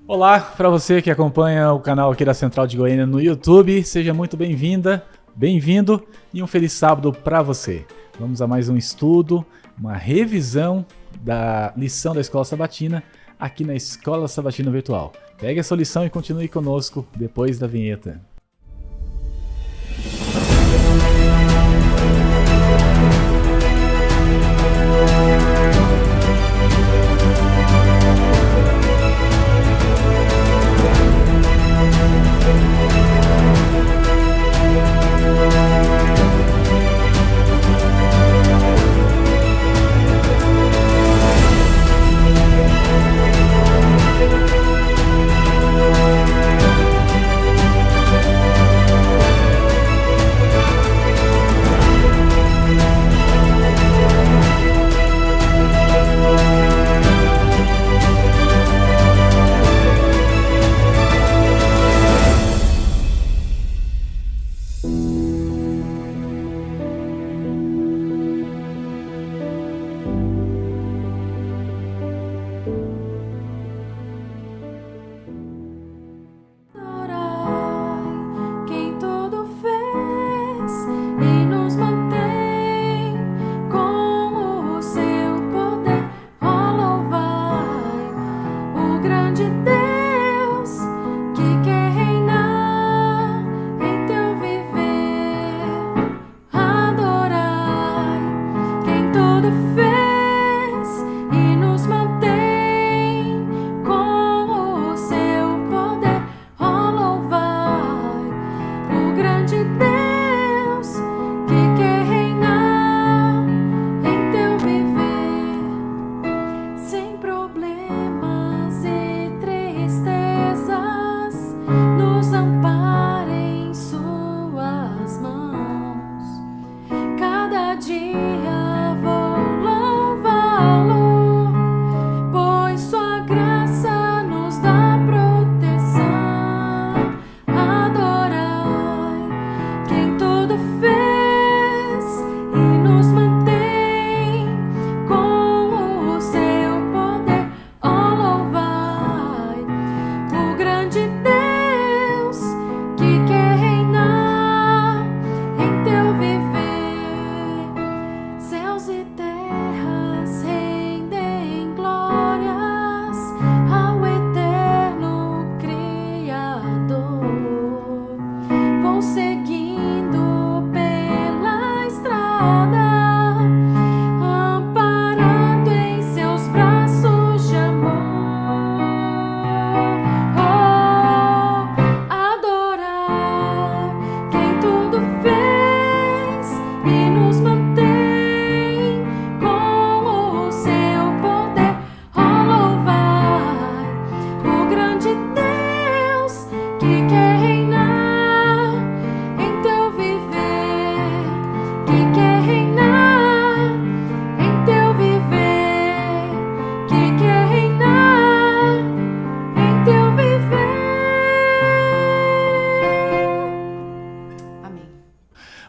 Olá, para você que acompanha o canal aqui da Central de Goiânia no YouTube, seja muito bem-vinda, bem-vindo e um feliz sábado para você. Vamos a mais um estudo, uma revisão da lição da Escola Sabatina aqui na Escola Sabatina Virtual. Pegue a sua lição e continue conosco depois da vinheta.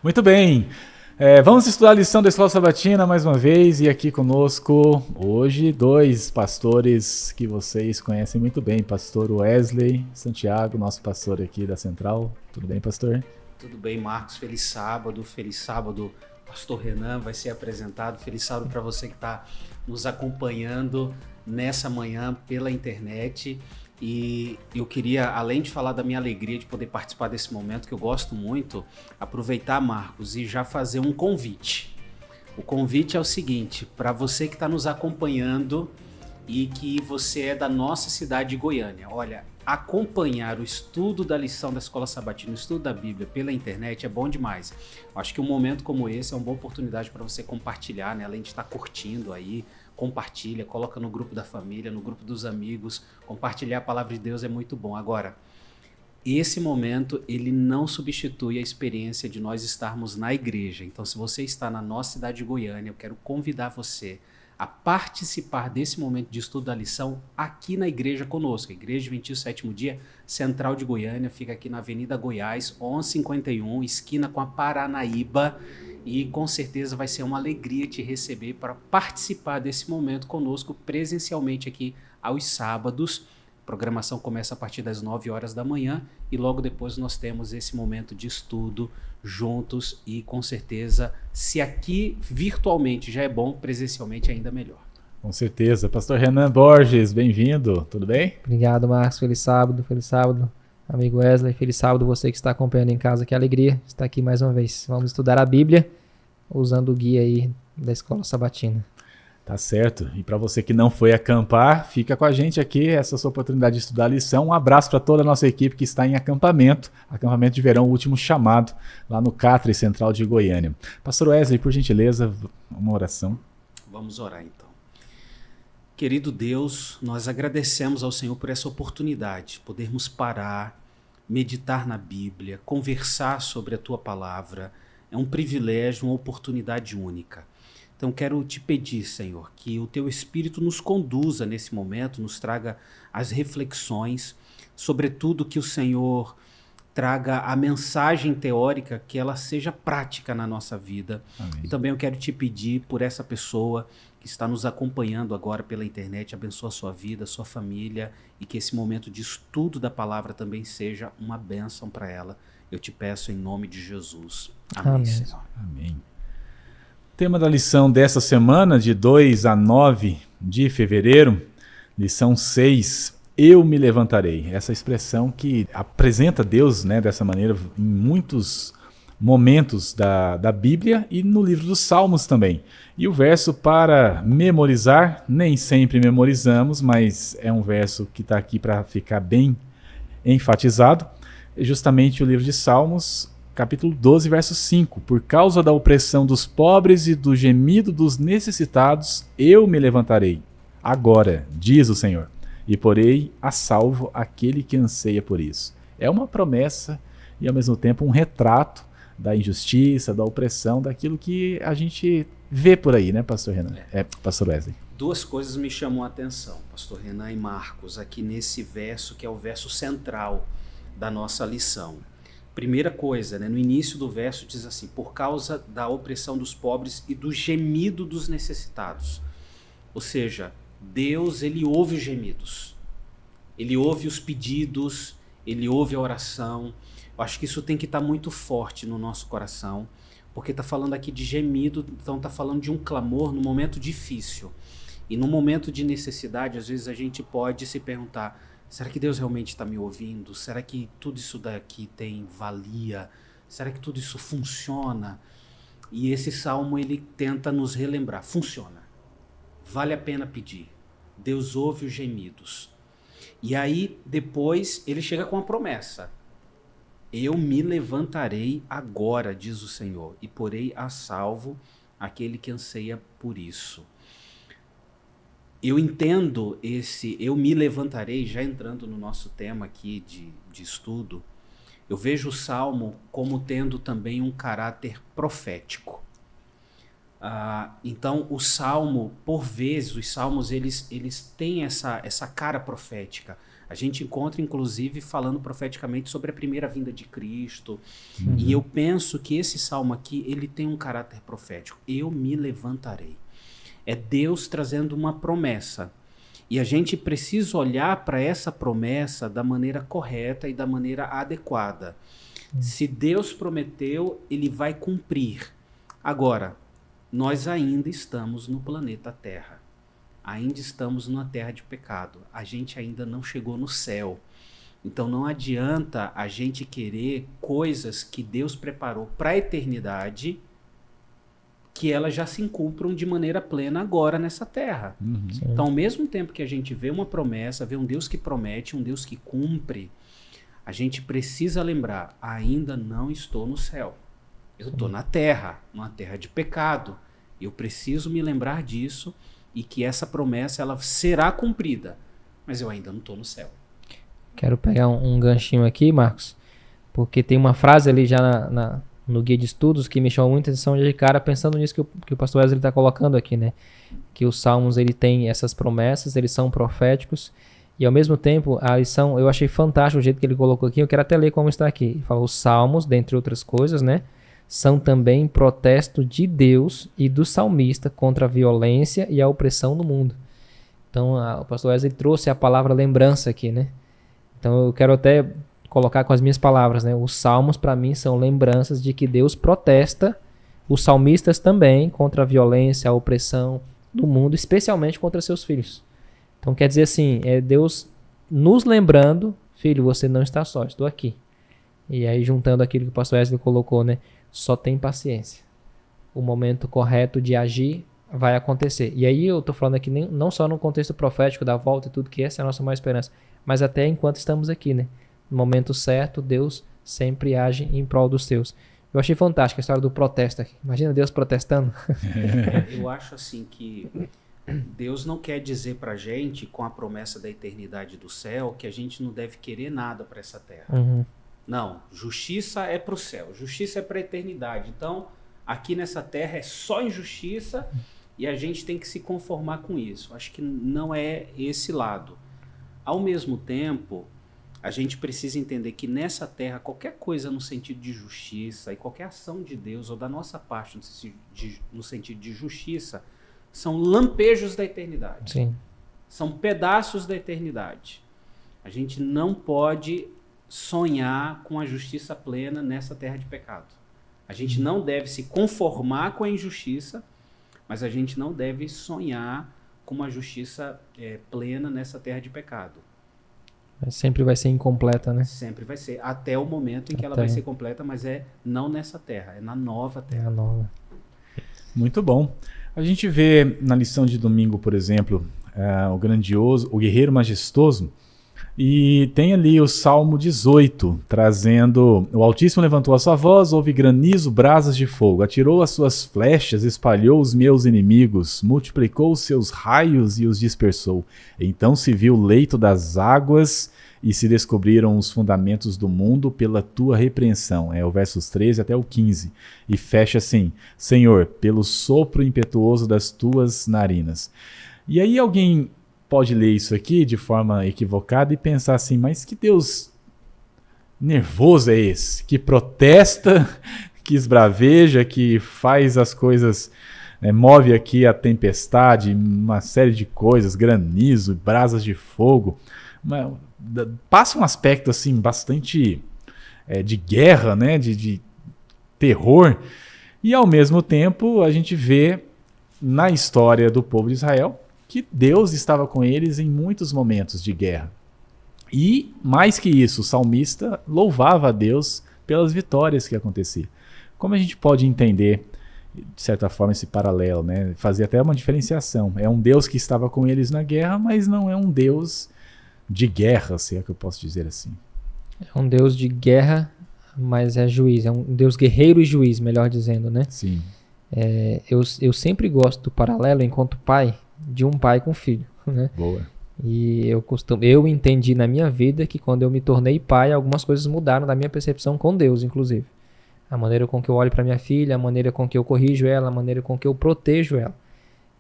Muito bem, vamos estudar a lição da Escola Sabatina mais uma vez e aqui conosco hoje dois pastores que vocês conhecem muito bem, pastor Wesley Santiago, nosso pastor aqui da Central. Tudo bem, pastor? Tudo bem, Marcos, feliz sábado, pastor Renan vai ser apresentado, feliz sábado para você que está nos acompanhando nessa manhã pela internet. E eu queria, além de falar da minha alegria de poder participar desse momento, que eu gosto muito, aproveitar, Marcos, e já fazer um convite. O convite é o seguinte, para você que está nos acompanhando e que você é da nossa cidade de Goiânia, olha, acompanhar o estudo da lição da Escola Sabatina, o estudo da Bíblia pela internet é bom demais. Eu acho que um momento como esse é uma boa oportunidade para você compartilhar, né? Além de estar curtindo aí, compartilha, coloca no grupo da família, no grupo dos amigos, compartilhar a palavra de Deus é muito bom. Agora, esse momento, ele não substitui a experiência de nós estarmos na igreja. Então, se você está na nossa cidade de Goiânia, eu quero convidar você a participar desse momento de estudo da lição aqui na igreja conosco. A Igreja Adventista Sétimo Dia, Central de Goiânia, fica aqui na Avenida Goiás, 1151, esquina com a Paranaíba. E com certeza vai ser uma alegria te receber para participar desse momento conosco presencialmente aqui aos sábados, programação começa a partir das 9 horas da manhã e logo depois nós temos esse momento de estudo juntos e com certeza, se aqui virtualmente já é bom, presencialmente ainda melhor. Com certeza. Pastor Renan Borges, bem-vindo, tudo bem? Obrigado, Marcos. Feliz sábado, amigo Wesley. Feliz sábado você que está acompanhando em casa. Que alegria estar aqui mais uma vez. Vamos estudar a Bíblia usando o guia aí da Escola Sabatina. Tá certo. E para você que não foi acampar, fica com a gente aqui, essa é a sua oportunidade de estudar a lição. Um abraço para toda a nossa equipe que está em acampamento de verão, o último chamado, lá no Catre Central de Goiânia. Pastor Wesley, por gentileza, uma oração. Vamos orar então. Querido Deus, nós agradecemos ao Senhor por essa oportunidade, podermos parar, meditar na Bíblia, conversar sobre a Tua Palavra. É um privilégio, uma oportunidade única. Então quero te pedir, Senhor, que o Teu Espírito nos conduza nesse momento, nos traga as reflexões, sobretudo que o Senhor traga a mensagem teórica, que ela seja prática na nossa vida. Amém. E também eu quero te pedir por essa pessoa que está nos acompanhando agora pela internet, abençoa a sua vida, a sua família, e que esse momento de estudo da palavra também seja uma bênção para ela. Eu te peço em nome de Jesus. Amém, Amém. Senhor. Amém. Tema da lição dessa semana, de 2 a 9 de fevereiro, lição 6, eu me levantarei. Essa expressão que apresenta Deus, né, dessa maneira em muitos momentos da Bíblia e no livro dos Salmos também. E o verso para memorizar, nem sempre memorizamos, mas é um verso que está aqui para ficar bem enfatizado, é justamente o livro de Salmos, capítulo 12, verso 5. Por causa da opressão dos pobres e do gemido dos necessitados, eu me levantarei. Agora, diz o Senhor, e porei a salvo aquele que anseia por isso. É uma promessa e, ao mesmo tempo, um retrato da injustiça, da opressão, daquilo que a gente vê por aí, né, pastor Renan? Pastor Wesley. Duas coisas me chamam a atenção, pastor Renan e Marcos, aqui nesse verso, que é o verso central da nossa lição. Primeira coisa, né, no início do verso diz assim, por causa da opressão dos pobres e do gemido dos necessitados. Ou seja, Deus, ele ouve os gemidos, ele ouve os pedidos, ele ouve a oração. Eu acho que isso tem que estar muito forte no nosso coração, porque está falando aqui de gemido, então está falando de um clamor no momento difícil. E no momento de necessidade, às vezes a gente pode se perguntar, será que Deus realmente está me ouvindo? Será que tudo isso daqui tem valia? Será que tudo isso funciona? E esse salmo, ele tenta nos relembrar. Funciona. Vale a pena pedir. Deus ouve os gemidos. E aí, depois, ele chega com a promessa. Eu me levantarei agora, diz o Senhor, e porei a salvo aquele que anseia por isso. Eu entendo esse eu me levantarei, já entrando no nosso tema aqui de estudo, eu vejo o Salmo como tendo também um caráter profético. Então o Salmo, por vezes, os Salmos eles têm essa cara profética. A gente encontra, inclusive, falando profeticamente sobre a primeira vinda de Cristo. Uhum. E eu penso que esse Salmo aqui, ele tem um caráter profético. Eu me levantarei. É Deus trazendo uma promessa. E a gente precisa olhar para essa promessa da maneira correta e da maneira adequada. Se Deus prometeu, ele vai cumprir. Agora, nós ainda estamos no planeta Terra. Ainda estamos numa terra de pecado. A gente ainda não chegou no céu. Então não adianta a gente querer coisas que Deus preparou para a eternidade, que elas já se cumpram de maneira plena agora nessa terra. Uhum. Então, ao mesmo tempo que a gente vê uma promessa, vê um Deus que promete, um Deus que cumpre, a gente precisa lembrar, ainda não estou no céu. Eu estou na terra, numa terra de pecado. Eu preciso me lembrar disso e que essa promessa ela será cumprida, mas eu ainda não estou no céu. Quero pegar um ganchinho aqui, Marcos, porque tem uma frase ali já no guia de estudos que me chamou muita atenção de cara, pensando nisso que o pastor Wesley está colocando aqui, né? Que os Salmos, ele tem essas promessas, eles são proféticos, e ao mesmo tempo, a lição, eu achei fantástico o jeito que ele colocou aqui, eu quero até ler como está aqui. Ele fala, os Salmos, dentre outras coisas, né? São também protesto de Deus e do salmista contra a violência e a opressão no mundo. Então, o pastor Wesley trouxe a palavra lembrança aqui, né? Então, eu quero até colocar com as minhas palavras, né? Os salmos, para mim, são lembranças de que Deus protesta os salmistas também contra a violência, a opressão do mundo, especialmente contra seus filhos. Então, quer dizer assim, é Deus nos lembrando, filho, você não está só, estou aqui. E aí, juntando aquilo que o pastor Wesley colocou, né? Só tem paciência. O momento correto de agir vai acontecer. E aí eu estou falando aqui não só no contexto profético da volta e tudo, que essa é a nossa maior esperança, mas até enquanto estamos aqui, né? No momento certo, Deus sempre age em prol dos seus. Eu achei fantástica a história do protesto aqui. Imagina Deus protestando. Eu acho assim que Deus não quer dizer pra gente, com a promessa da eternidade do céu, que a gente não deve querer nada para essa terra. Uhum. Não, justiça é pro céu, justiça é pra eternidade. Então, aqui nessa terra é só injustiça e a gente tem que se conformar com isso. Acho que não é esse lado. Ao mesmo tempo, a gente precisa entender que nessa terra, qualquer coisa no sentido de justiça e qualquer ação de Deus ou da nossa parte no sentido de justiça, são lampejos da eternidade. Sim. São pedaços da eternidade. A gente não pode sonhar com a justiça plena nessa terra de pecado. A gente não deve se conformar com a injustiça, mas a gente não deve sonhar com uma justiça plena nessa terra de pecado. Sempre vai ser incompleta, né? Sempre vai ser, até o momento em que ela vai ser completa, mas não nessa terra, é na nova terra. É a nova. Muito bom. A gente vê na lição de domingo, por exemplo, o grandioso, o guerreiro majestoso, e tem ali o Salmo 18, trazendo: o Altíssimo levantou a sua voz, houve granizo, brasas de fogo, atirou as suas flechas, espalhou os meus inimigos, multiplicou os seus raios e os dispersou. Então se viu o leito das águas e se descobriram os fundamentos do mundo pela tua repreensão. É o versos 13 até o 15. E fecha assim: Senhor, pelo sopro impetuoso das tuas narinas. E aí alguém pode ler isso aqui de forma equivocada e pensar assim: mas que Deus nervoso é esse? Que protesta, que esbraveja, que faz as coisas, move aqui a tempestade, uma série de coisas, granizo, brasas de fogo. Passa um aspecto assim bastante de guerra, né? de terror. E ao mesmo tempo a gente vê na história do povo de Israel que Deus estava com eles em muitos momentos de guerra. E, mais que isso, o salmista louvava a Deus pelas vitórias que aconteciam. Como a gente pode entender, de certa forma, esse paralelo, né? Fazer até uma diferenciação. É um Deus que estava com eles na guerra, mas não é um Deus de guerra, se é que eu posso dizer assim. É um Deus de guerra, mas é juiz. É um Deus guerreiro e juiz, melhor dizendo, né? Sim. Eu sempre gosto do paralelo, enquanto pai, de um pai com filho, né? Boa. E eu entendi na minha vida que quando eu me tornei pai, algumas coisas mudaram na minha percepção com Deus, inclusive. A maneira com que eu olho para minha filha, a maneira com que eu corrijo ela, a maneira com que eu protejo ela.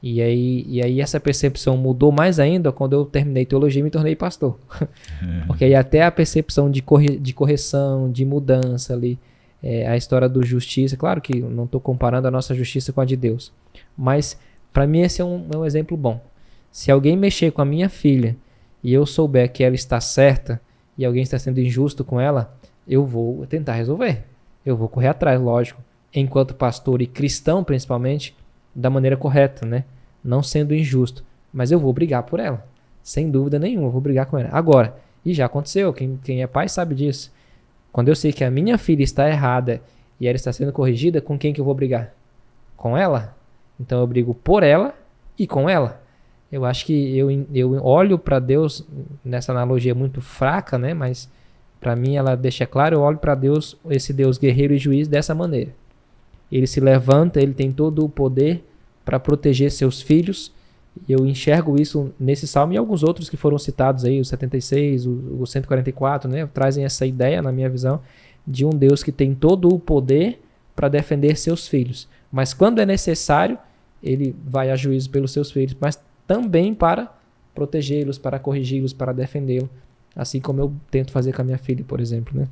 E aí essa percepção mudou mais ainda quando eu terminei teologia e me tornei pastor. Porque aí até a percepção de correção, de mudança ali, a história do justiça, claro que não estou comparando a nossa justiça com a de Deus, mas para mim esse é um exemplo bom. Se alguém mexer com a minha filha e eu souber que ela está certa e alguém está sendo injusto com ela, eu vou tentar resolver. Eu vou correr atrás, lógico, enquanto pastor e cristão principalmente, da maneira correta, né? Não sendo injusto, mas eu vou brigar por ela, sem dúvida nenhuma, eu vou brigar com ela. Agora, e já aconteceu, quem é pai sabe disso. Quando eu sei que a minha filha está errada e ela está sendo corrigida, com quem que eu vou brigar? Com ela? Então eu brigo por ela e com ela. Eu acho que eu olho para Deus, nessa analogia muito fraca, né? Mas para mim ela deixa claro, eu olho para Deus, esse Deus guerreiro e juiz, dessa maneira. Ele se levanta, ele tem todo o poder para proteger seus filhos. Eu enxergo isso nesse salmo e alguns outros que foram citados aí, o 76, o 144, né? Trazem essa ideia, na minha visão, de um Deus que tem todo o poder para defender seus filhos. Mas quando é necessário, ele vai a juízo pelos seus filhos, mas também para protegê-los, para corrigi-los, para defendê-los. Assim como eu tento fazer com a minha filha, por exemplo, né?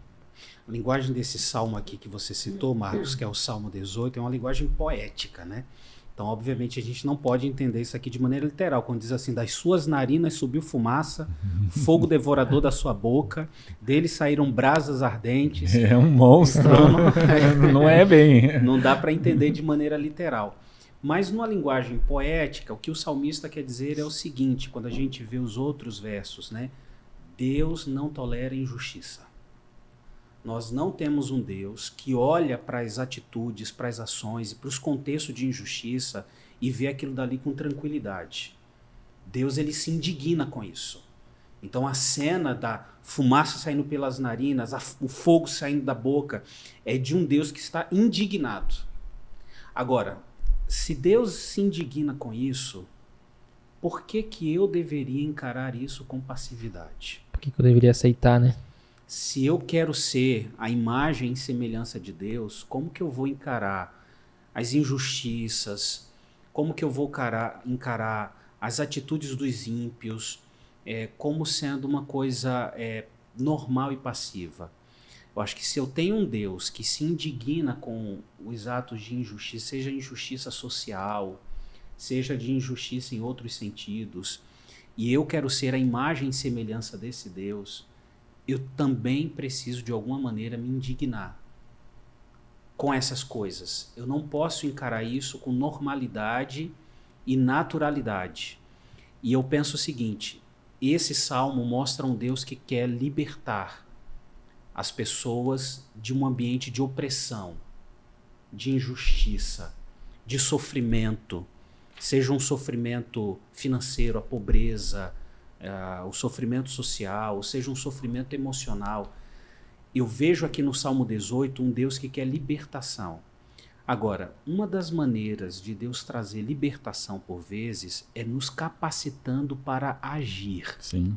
A linguagem desse salmo aqui que você citou, Marcos, que é o Salmo 18, é uma linguagem poética, né? Então, obviamente, a gente não pode entender isso aqui de maneira literal. Quando diz assim, das suas narinas subiu fumaça, fogo devorador da sua boca, dele saíram brasas ardentes. É um monstro. Então, não é bem. Não dá para entender de maneira literal. Mas numa linguagem poética, o que o salmista quer dizer é o seguinte, quando a gente vê os outros versos, né? Deus não tolera injustiça. Nós não temos um Deus que olha para as atitudes, para as ações e para os contextos de injustiça e vê aquilo dali com tranquilidade. Deus, ele se indigna com isso. Então a cena da fumaça saindo pelas narinas, o fogo saindo da boca, é de um Deus que está indignado. Agora, se Deus se indigna com isso, por que que eu deveria encarar isso com passividade? Por que eu deveria aceitar, né? Se eu quero ser a imagem e semelhança de Deus, como que eu vou encarar as injustiças? Como que eu vou encarar as atitudes dos ímpios como sendo uma coisa normal e passiva? Eu acho que se eu tenho um Deus que se indigna com os atos de injustiça, seja injustiça social, seja de injustiça em outros sentidos, e eu quero ser a imagem e semelhança desse Deus, eu também preciso de alguma maneira me indignar com essas coisas. Eu não posso encarar isso com normalidade e naturalidade. E eu penso o seguinte, esse salmo mostra um Deus que quer libertar as pessoas de um ambiente de opressão, de injustiça, de sofrimento, seja um sofrimento financeiro, a pobreza, o sofrimento social, seja um sofrimento emocional. Eu vejo aqui no Salmo 18 um Deus que quer libertação. Agora, uma das maneiras de Deus trazer libertação por vezes é nos capacitando para agir. Sim.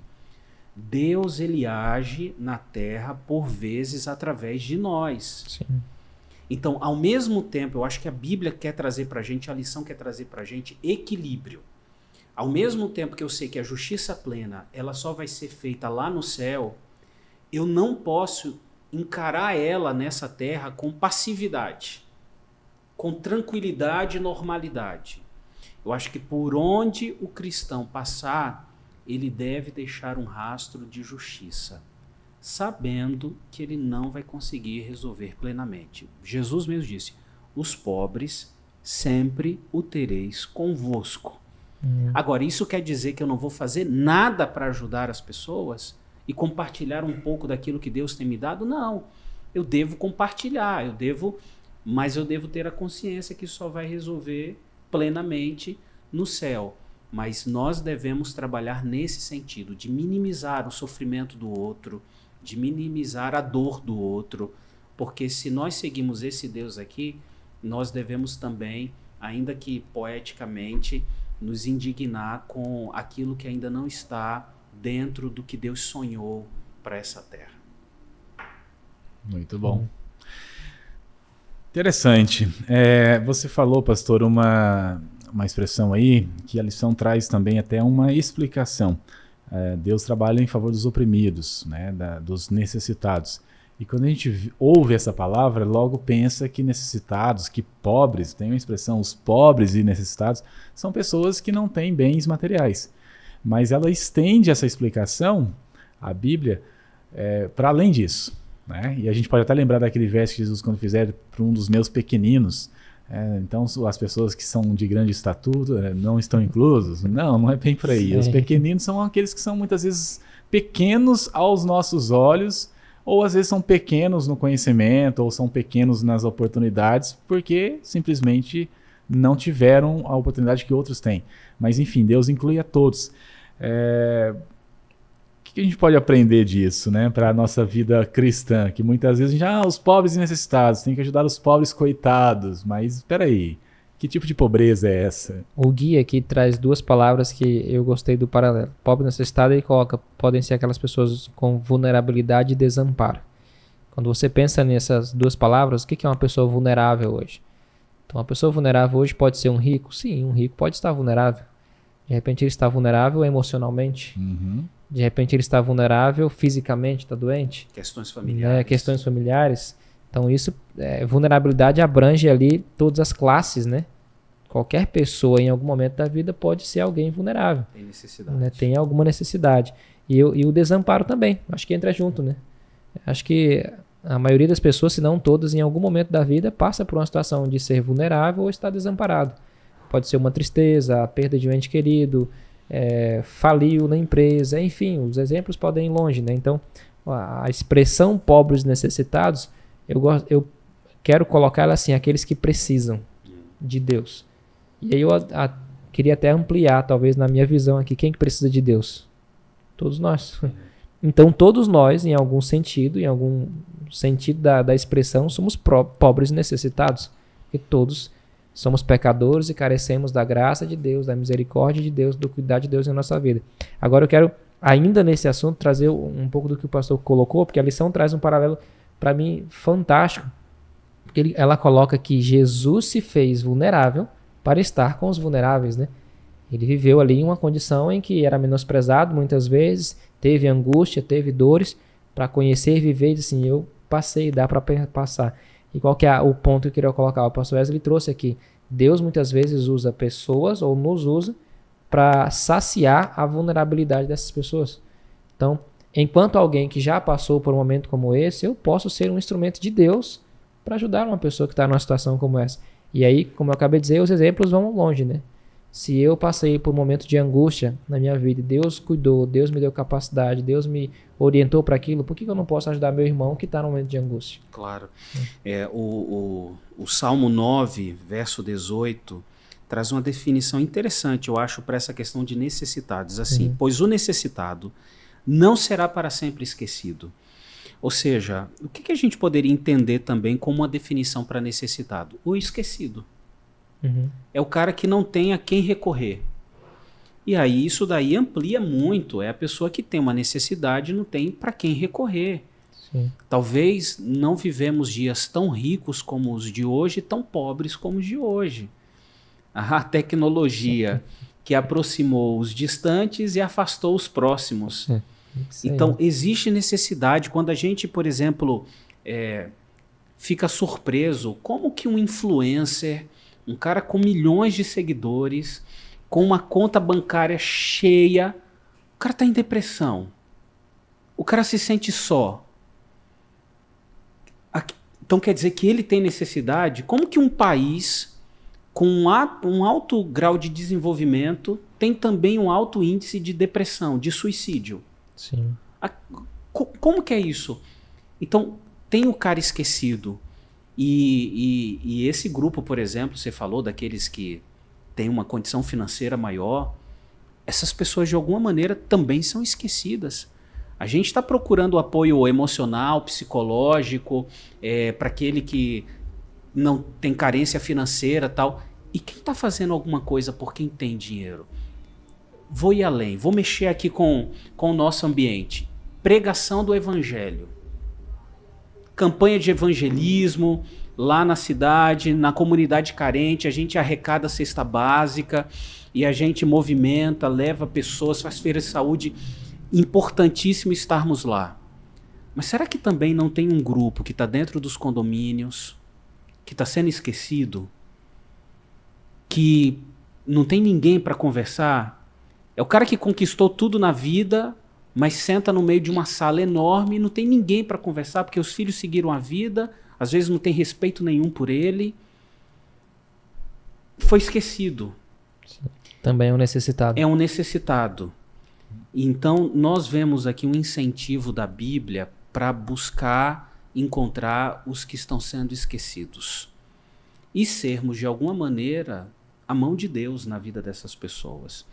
Deus, ele age na terra por vezes através de nós. Sim. Então, ao mesmo tempo, eu acho que a Bíblia quer trazer para a gente, a lição quer trazer para a gente equilíbrio. Ao mesmo tempo que eu sei que a justiça plena, ela só vai ser feita lá no céu, eu não posso encarar ela nessa terra com passividade, com tranquilidade e normalidade. Eu acho que por onde o cristão passar, ele deve deixar um rastro de justiça, sabendo que ele não vai conseguir resolver plenamente. Jesus mesmo disse, os pobres sempre o tereis convosco. Agora, isso quer dizer que eu não vou fazer nada para ajudar as pessoas e compartilhar um pouco daquilo que Deus tem me dado? Não. Eu devo compartilhar, mas eu devo ter a consciência que só vai resolver plenamente no céu. Mas nós devemos trabalhar nesse sentido, de minimizar o sofrimento do outro, de minimizar a dor do outro, porque se nós seguimos esse Deus aqui, nós devemos também, ainda que poeticamente, nos indignar com aquilo que ainda não está dentro do que Deus sonhou para essa terra. Muito bom. Interessante. Você falou, pastor, uma expressão aí que a lição traz também até uma explicação. Deus trabalha em favor dos oprimidos, né, dos necessitados. E quando a gente ouve essa palavra, logo pensa que necessitados, que pobres, tem uma expressão, os pobres e necessitados, são pessoas que não têm bens materiais. Mas ela estende essa explicação, a Bíblia, para além disso. Né? E a gente pode até lembrar daquele verso que Jesus, quando fizer para um dos meus pequeninos, então as pessoas que são de grande estatura não estão inclusos. Não é bem por aí. Os pequeninos são aqueles que são muitas vezes pequenos aos nossos olhos, ou às vezes são pequenos no conhecimento, ou são pequenos nas oportunidades, porque simplesmente não tiveram a oportunidade que outros têm. Mas enfim, Deus inclui a todos. O que a gente pode aprender disso, né, para a nossa vida cristã? Que muitas vezes a gente, os pobres e necessitados, tem que ajudar os pobres coitados. Mas espera aí, que tipo de pobreza é essa? O guia aqui traz duas palavras que eu gostei do paralelo. Pobre e necessitado, ele coloca, podem ser aquelas pessoas com vulnerabilidade e desamparo. Quando você pensa nessas duas palavras, o que é uma pessoa vulnerável hoje? Então, uma pessoa vulnerável hoje pode ser um rico? Sim, um rico pode estar vulnerável. De repente ele está vulnerável emocionalmente. Uhum. De repente ele está vulnerável fisicamente, está doente. Questões familiares. Questões familiares. Então isso, vulnerabilidade abrange ali todas as classes, né? Qualquer pessoa em algum momento da vida pode ser alguém vulnerável. Tem necessidade. Né? Tem alguma necessidade. E o desamparo também. Acho que entra junto, né? Acho que a maioria das pessoas, se não todas, em algum momento da vida, passa por uma situação de ser vulnerável ou estar desamparado. Pode ser uma tristeza, a perda de um ente querido, faliu na empresa, enfim, os exemplos podem ir longe, né? Então, a expressão pobres necessitados, eu quero colocar ela assim, aqueles que precisam de Deus. E aí eu queria até ampliar, talvez, na minha visão aqui, quem que precisa de Deus? Todos nós. Então, todos nós, em algum sentido da expressão, somos pobres e necessitados. Porque todos somos pecadores e carecemos da graça de Deus, da misericórdia de Deus, do cuidado de Deus em nossa vida. Agora eu quero, ainda nesse assunto, trazer um pouco do que o pastor colocou, porque a lição traz um paralelo, para mim, fantástico. Porque ela coloca que Jesus se fez vulnerável para estar com os vulneráveis, né? Ele viveu ali em uma condição em que era menosprezado muitas vezes, teve angústia, teve dores, para conhecer e viver, e assim, eu passei, dá para passar. E qual que é o ponto que eu queria colocar? O pastor Wesley trouxe aqui. Deus muitas vezes usa pessoas, ou nos usa, para saciar a vulnerabilidade dessas pessoas. Então, enquanto alguém que já passou por um momento como esse, eu posso ser um instrumento de Deus para ajudar uma pessoa que está numa situação como essa. E aí, como eu acabei de dizer, os exemplos vão longe, né? Se eu passei por um momento de angústia na minha vida, Deus cuidou, Deus me deu capacidade, Deus me orientou para aquilo, por que eu não posso ajudar meu irmão que está num momento de angústia? Claro. O Salmo 9, verso 18, traz uma definição interessante, eu acho, para essa questão de necessitados. Assim, pois o necessitado não será para sempre esquecido. Ou seja, o que a gente poderia entender também como uma definição para necessitado? O esquecido. É o cara que não tem a quem recorrer. E aí isso daí amplia muito. É a pessoa que tem uma necessidade e não tem para quem recorrer. Sim. Talvez não vivemos dias tão ricos como os de hoje, tão pobres como os de hoje. A tecnologia que aproximou os distantes e afastou os próximos. Então, existe necessidade. Quando a gente, por exemplo, fica surpreso, como que um influencer, um cara com milhões de seguidores, com uma conta bancária cheia, o cara está em depressão. O cara se sente só. Então quer dizer que ele tem necessidade? Como que um país com um alto grau de desenvolvimento tem também um alto índice de depressão, de suicídio? Sim. Como que é isso? Então, tem o cara esquecido. E esse grupo, por exemplo, você falou daqueles que têm uma condição financeira maior, essas pessoas de alguma maneira também são esquecidas. A gente está procurando apoio emocional, psicológico, para aquele que não tem carência financeira e tal. E quem está fazendo alguma coisa por quem tem dinheiro? Vou ir além, vou mexer aqui com o nosso ambiente. Pregação do evangelho. Campanha de evangelismo lá na cidade, na comunidade carente, a gente arrecada a cesta básica e a gente movimenta, leva pessoas, faz feira de saúde. Importantíssimo estarmos lá. Mas será que também não tem um grupo que está dentro dos condomínios, que está sendo esquecido, que não tem ninguém para conversar? É o cara que conquistou tudo na vida, mas senta no meio de uma sala enorme e não tem ninguém para conversar, porque os filhos seguiram a vida, às vezes não tem respeito nenhum por ele. Foi esquecido. Também é um necessitado. É um necessitado. Então, nós vemos aqui um incentivo da Bíblia para buscar encontrar os que estão sendo esquecidos. E sermos, de alguma maneira, a mão de Deus na vida dessas pessoas.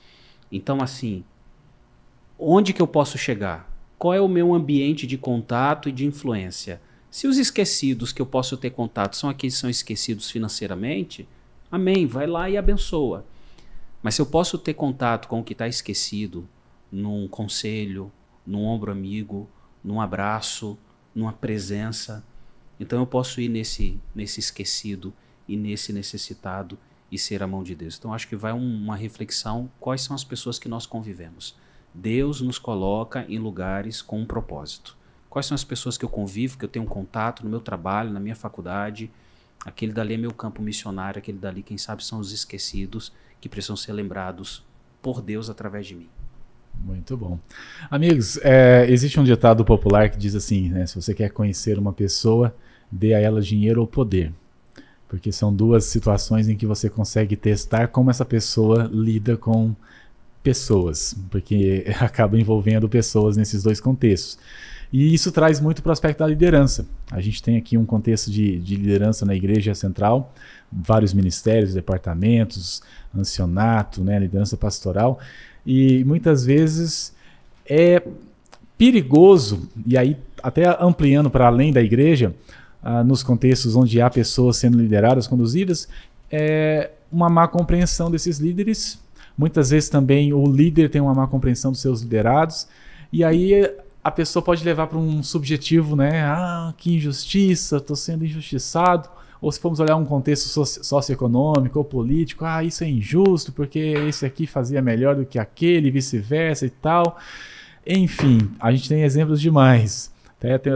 Então, assim, onde que eu posso chegar? Qual é o meu ambiente de contato e de influência? Se os esquecidos que eu posso ter contato são aqueles que são esquecidos financeiramente, amém, vai lá e abençoa. Mas se eu posso ter contato com o que está esquecido, num conselho, num ombro amigo, num abraço, numa presença, então eu posso ir nesse esquecido e nesse necessitado e ser a mão de Deus. Então acho que vai uma reflexão, quais são as pessoas que nós convivemos. Deus nos coloca em lugares com um propósito. Quais são as pessoas que eu convivo, que eu tenho contato no meu trabalho, na minha faculdade, Aquele dali é meu campo missionário, aquele dali, quem sabe, são os esquecidos que precisam ser lembrados por Deus através de mim. Muito bom. Amigos, existe um ditado popular que diz assim, né? Se você quer conhecer uma pessoa, dê a ela dinheiro ou poder. Porque são duas situações em que você consegue testar como essa pessoa lida com pessoas, porque acaba envolvendo pessoas nesses dois contextos. E isso traz muito para o aspecto da liderança. A gente tem aqui um contexto de liderança na Igreja Central, vários ministérios, departamentos, ancianato, né, liderança pastoral, e muitas vezes é perigoso, e aí até ampliando para além da igreja, nos contextos onde há pessoas sendo lideradas, conduzidas, uma má compreensão desses líderes. Muitas vezes também o líder tem uma má compreensão dos seus liderados, e aí a pessoa pode levar para um subjetivo, né? Ah, que injustiça, estou sendo injustiçado. Ou se formos olhar um contexto socioeconômico ou político, ah, isso é injusto porque esse aqui fazia melhor do que aquele, e vice-versa e tal. Enfim, a gente tem exemplos demais.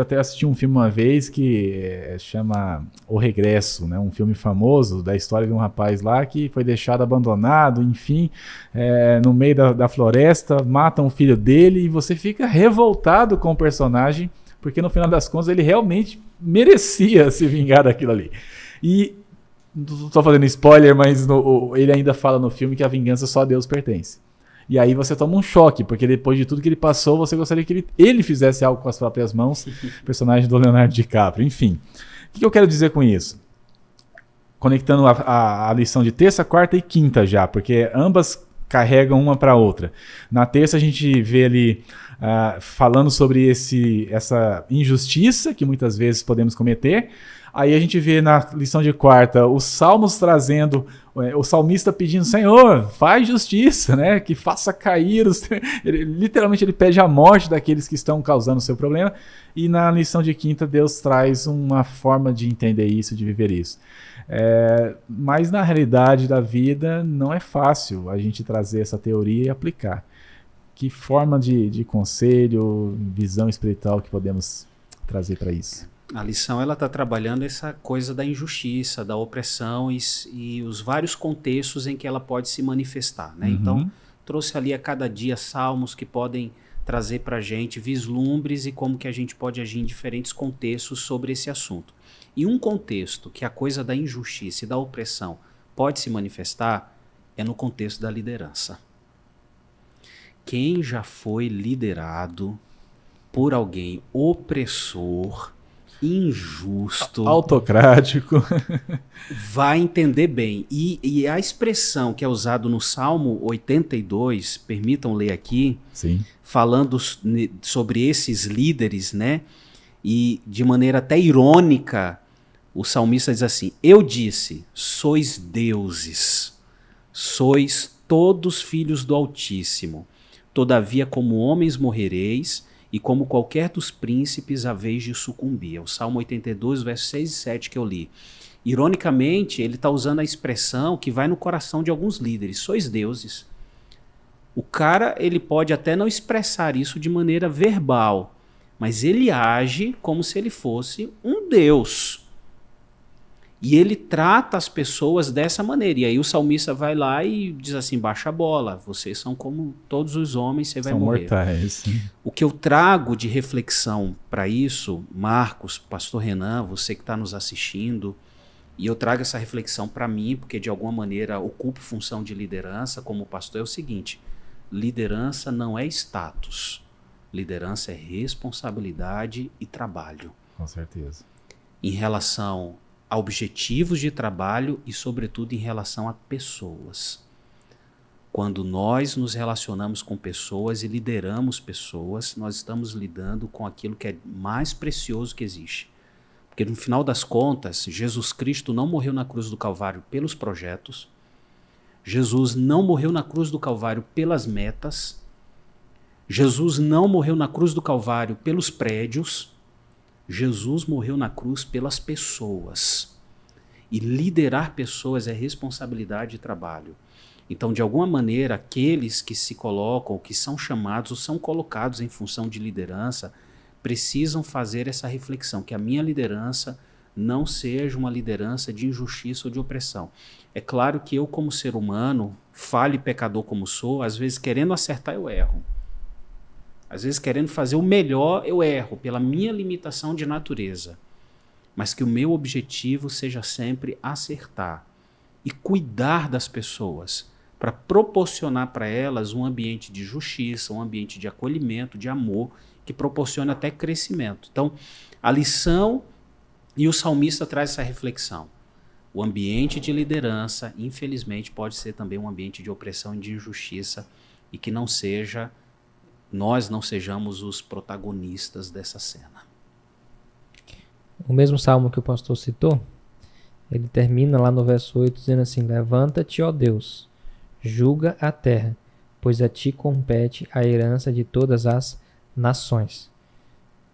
Até assisti um filme uma vez que chama O Regresso, né? Um filme famoso da história de um rapaz lá que foi deixado abandonado, enfim, no meio da floresta, matam o filho dele e você fica revoltado com o personagem, porque no final das contas ele realmente merecia se vingar daquilo ali. E não estou fazendo spoiler, mas ele ainda fala no filme que a vingança só a Deus pertence. E aí você toma um choque, porque depois de tudo que ele passou, você gostaria que ele fizesse algo com as próprias mãos, personagem do Leonardo DiCaprio. Enfim, o que eu quero dizer com isso? Conectando a lição de terça, quarta e quinta já, porque ambas carregam uma para a outra. Na terça a gente vê ali falando sobre essa injustiça que muitas vezes podemos cometer. Aí a gente vê na lição de quarta os salmos trazendo, o salmista pedindo, Senhor, faz justiça, né? Que faça cair literalmente ele pede a morte daqueles que estão causando o seu problema. E na lição de quinta Deus traz uma forma de entender isso, de viver isso. Mas na realidade da vida não é fácil a gente trazer essa teoria e aplicar. Que forma de conselho, visão espiritual que podemos trazer para isso? A lição ela está trabalhando essa coisa da injustiça, da opressão e os vários contextos em que ela pode se manifestar, né? Então, trouxe ali a cada dia salmos que podem trazer para a gente vislumbres e como que a gente pode agir em diferentes contextos sobre esse assunto. E um contexto que a coisa da injustiça e da opressão pode se manifestar é no contexto da liderança. Quem já foi liderado por alguém opressor, injusto, autocrático, vai entender bem. E a expressão que é usada no Salmo 82, permitam ler aqui, sim, falando sobre esses líderes, né? E de maneira até irônica, o salmista diz assim: eu disse, sois deuses, sois todos filhos do Altíssimo, todavia como homens morrereis, e como qualquer dos príncipes haveis de sucumbir. É o Salmo 82, versos 6 e 7 que eu li. Ironicamente, ele está usando a expressão que vai no coração de alguns líderes. Sois deuses. O cara, ele pode até não expressar isso de maneira verbal, mas ele age como se ele fosse um deus. E ele trata as pessoas dessa maneira. E aí o salmista vai lá e diz assim, baixa a bola, vocês são como todos os homens, você vai morrer. São mortais. O que eu trago de reflexão para isso, Marcos, pastor Renan, você que está nos assistindo, e eu trago essa reflexão para mim, porque de alguma maneira ocupo função de liderança como pastor, é o seguinte: liderança não é status, liderança é responsabilidade e trabalho. Com certeza. Em relação a objetivos de trabalho e, sobretudo, em relação a pessoas. Quando nós nos relacionamos com pessoas e lideramos pessoas, nós estamos lidando com aquilo que é mais precioso que existe. Porque, no final das contas, Jesus Cristo não morreu na cruz do Calvário pelos projetos, Jesus não morreu na cruz do Calvário pelas metas, Jesus não morreu na cruz do Calvário pelos prédios, Jesus morreu na cruz pelas pessoas. E liderar pessoas é responsabilidade e trabalho. Então, de alguma maneira, aqueles que se colocam, ou que são chamados, ou são colocados em função de liderança, precisam fazer essa reflexão, que a minha liderança não seja uma liderança de injustiça ou de opressão. É claro que eu, como ser humano, falho e pecador como sou, às vezes querendo acertar eu erro. Às vezes querendo fazer o melhor eu erro, pela minha limitação de natureza. Mas que o meu objetivo seja sempre acertar e cuidar das pessoas, para proporcionar para elas um ambiente de justiça, um ambiente de acolhimento, de amor, que proporcione até crescimento. Então, a lição, e o salmista traz essa reflexão. O ambiente de liderança, infelizmente, pode ser também um ambiente de opressão e de injustiça, e que nós não sejamos os protagonistas dessa cena. O mesmo salmo que o pastor citou, ele termina lá no verso 8 dizendo assim: levanta-te, ó Deus, julga a terra, pois a ti compete a herança de todas as nações.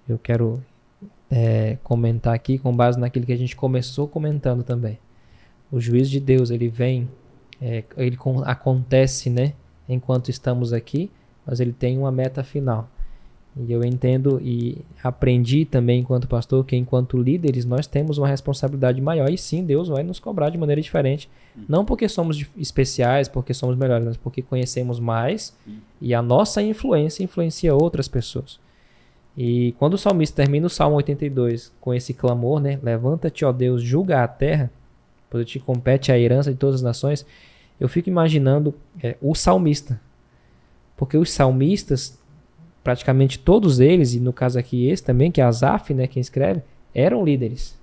Eu quero comentar aqui com base naquilo que a gente começou comentando também. O juízo de Deus, ele vem, acontece, né, enquanto estamos aqui, mas ele tem uma meta final. E eu entendo e aprendi também enquanto pastor que enquanto líderes nós temos uma responsabilidade maior, e sim, Deus vai nos cobrar de maneira diferente, não porque somos especiais, porque somos melhores, mas porque conhecemos mais e a nossa influência influencia outras pessoas. E quando o salmista termina o Salmo 82 com esse clamor, né, levanta-te, ó Deus, julga a terra, pois te compete a herança de todas as nações, eu fico imaginando o salmista, porque os salmistas, praticamente todos eles, e no caso aqui esse também, que é Asaf, né, quem escreve, eram líderes.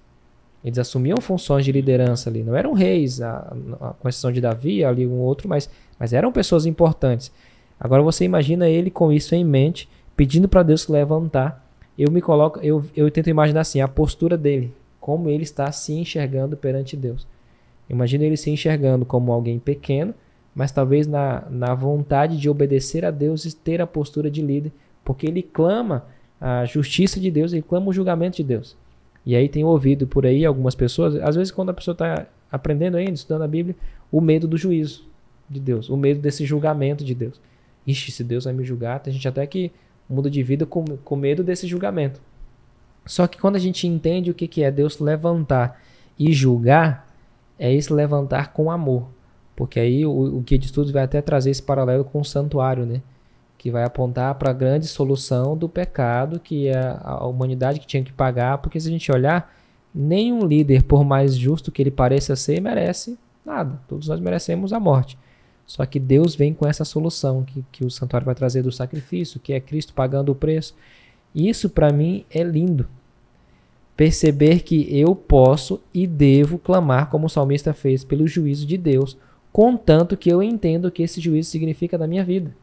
Eles assumiam funções de liderança ali. Não eram reis, com exceção de Davi, ali um outro, mas eram pessoas importantes. Agora você imagina ele com isso em mente, pedindo para Deus se levantar. Eu tento imaginar assim, a postura dele, como ele está se enxergando perante Deus. Imagina ele se enxergando como alguém pequeno, mas talvez na vontade de obedecer a Deus e ter a postura de líder, porque ele clama a justiça de Deus, ele clama o julgamento de Deus. E aí tem ouvido por aí algumas pessoas, às vezes quando a pessoa está aprendendo ainda, estudando a Bíblia, o medo do juízo de Deus, o medo desse julgamento de Deus. Ixi, se Deus vai me julgar, tem gente até que muda de vida com medo desse julgamento. Só que quando a gente entende o que é Deus levantar e julgar, é esse levantar com amor. Porque aí o Guia de Estudos vai até trazer esse paralelo com o santuário, né? Que vai apontar para a grande solução do pecado, que é a humanidade que tinha que pagar, porque se a gente olhar, nenhum líder, por mais justo que ele pareça ser, merece nada. Todos nós merecemos a morte. Só que Deus vem com essa solução que o santuário vai trazer do sacrifício, que é Cristo pagando o preço. E isso para mim é lindo. Perceber que eu posso e devo clamar, como o salmista fez, pelo juízo de Deus, contanto que eu entendo o que esse juízo significa na minha vida.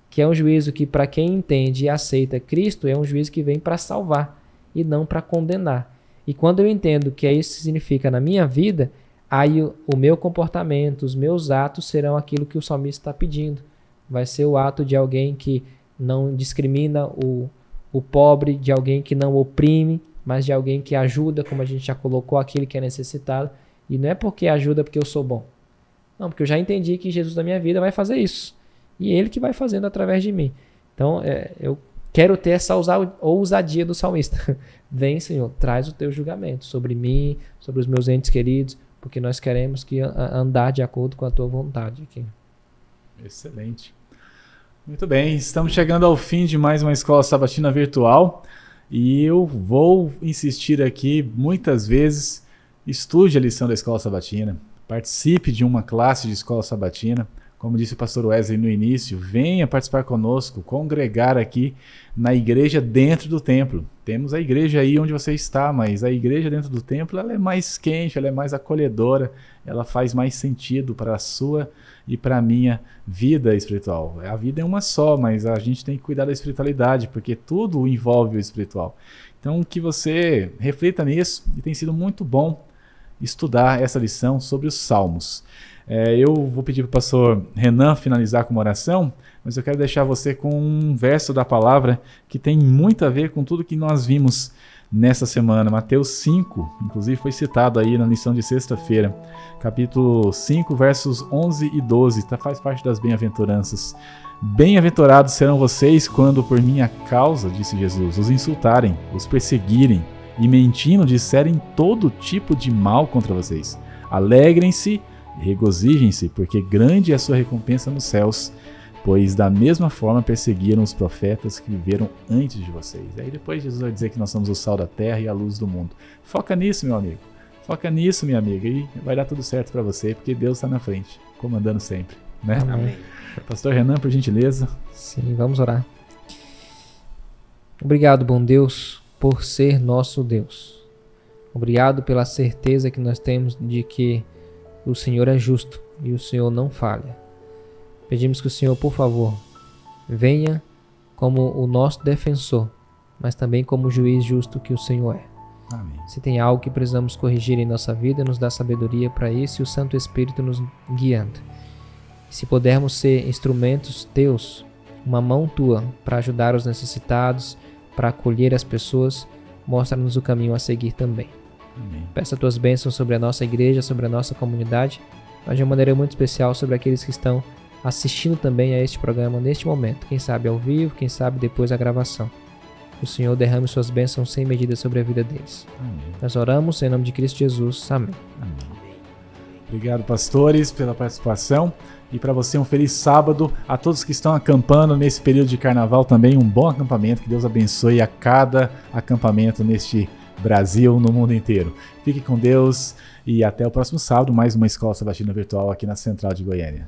Que é um juízo que, para quem entende e aceita Cristo, é um juízo que vem para salvar e não para condenar. E quando eu entendo o que isso significa na minha vida, aí o meu comportamento, os meus atos serão aquilo que o salmista está pedindo. Vai ser o ato de alguém que não discrimina o pobre, de alguém que não oprime, mas de alguém que ajuda, como a gente já colocou, aquele que é necessitado. E não é porque ajuda porque eu sou bom. Não, porque eu já entendi que Jesus da minha vida vai fazer isso. E Ele que vai fazendo através de mim. Então, eu quero ter essa ousadia do salmista. Vem, Senhor, traz o teu julgamento sobre mim, sobre os meus entes queridos, porque nós queremos andar de acordo com a tua vontade aqui. Excelente. Muito bem, estamos chegando ao fim de mais uma Escola Sabatina Virtual. E eu vou insistir aqui muitas vezes, estude a lição da Escola Sabatina, participe de uma classe de Escola Sabatina. Como disse o pastor Wesley no início, venha participar conosco, congregar aqui na igreja dentro do templo. Temos a igreja aí onde você está, mas a igreja dentro do templo ela é mais quente, ela é mais acolhedora, ela faz mais sentido para a sua e para a minha vida espiritual. A vida é uma só, mas a gente tem que cuidar da espiritualidade, porque tudo envolve o espiritual. Então que você reflita nisso, e tem sido muito bom estudar essa lição sobre os Salmos. Eu vou pedir para o pastor Renan finalizar com uma oração, mas eu quero deixar você com um verso da palavra que tem muito a ver com tudo que nós vimos nessa semana. Mateus 5, inclusive foi citado aí na lição de sexta-feira, capítulo 5, versos 11 e 12, faz parte das bem-aventuranças. Bem-aventurados serão vocês quando por minha causa, disse Jesus, os insultarem, os perseguirem e mentindo disserem todo tipo de mal contra vocês. Alegrem-se e regozijem-se, porque grande é a sua recompensa nos céus, pois da mesma forma perseguiram os profetas que viveram antes de vocês. Aí depois Jesus vai dizer que nós somos o sal da terra e a luz do mundo. Foca nisso, meu amigo. Foca nisso, minha amiga, e vai dar tudo certo para você, porque Deus está na frente, comandando sempre, né? Amém. Pastor Renan, por gentileza. Sim, vamos orar. Obrigado, bom Deus, por ser nosso Deus. Obrigado pela certeza que nós temos de que o Senhor é justo e o Senhor não falha. Pedimos que o Senhor, por favor, venha como o nosso defensor, mas também como o juiz justo que o Senhor é. Amém. Se tem algo que precisamos corrigir em nossa vida, nos dá sabedoria para isso e o Santo Espírito nos guiando. Se pudermos ser instrumentos teus, uma mão tua para ajudar os necessitados, para acolher as pessoas, mostra-nos o caminho a seguir também. Amém. Peça tuas bênçãos sobre a nossa igreja, sobre a nossa comunidade, mas de uma maneira muito especial sobre aqueles que estão assistindo também a este programa neste momento, quem sabe ao vivo, quem sabe depois da gravação. O Senhor derrame suas bênçãos sem medida sobre a vida deles. Amém. Nós oramos em nome de Cristo Jesus. Amém. Amém. Obrigado, pastores, pela participação. E para você, um feliz sábado. A todos que estão acampando nesse período de carnaval também, um bom acampamento. Que Deus abençoe a cada acampamento neste Brasil, no mundo inteiro. Fique com Deus e até o próximo sábado, mais uma Escola Sabatina Virtual aqui na Central de Goiânia.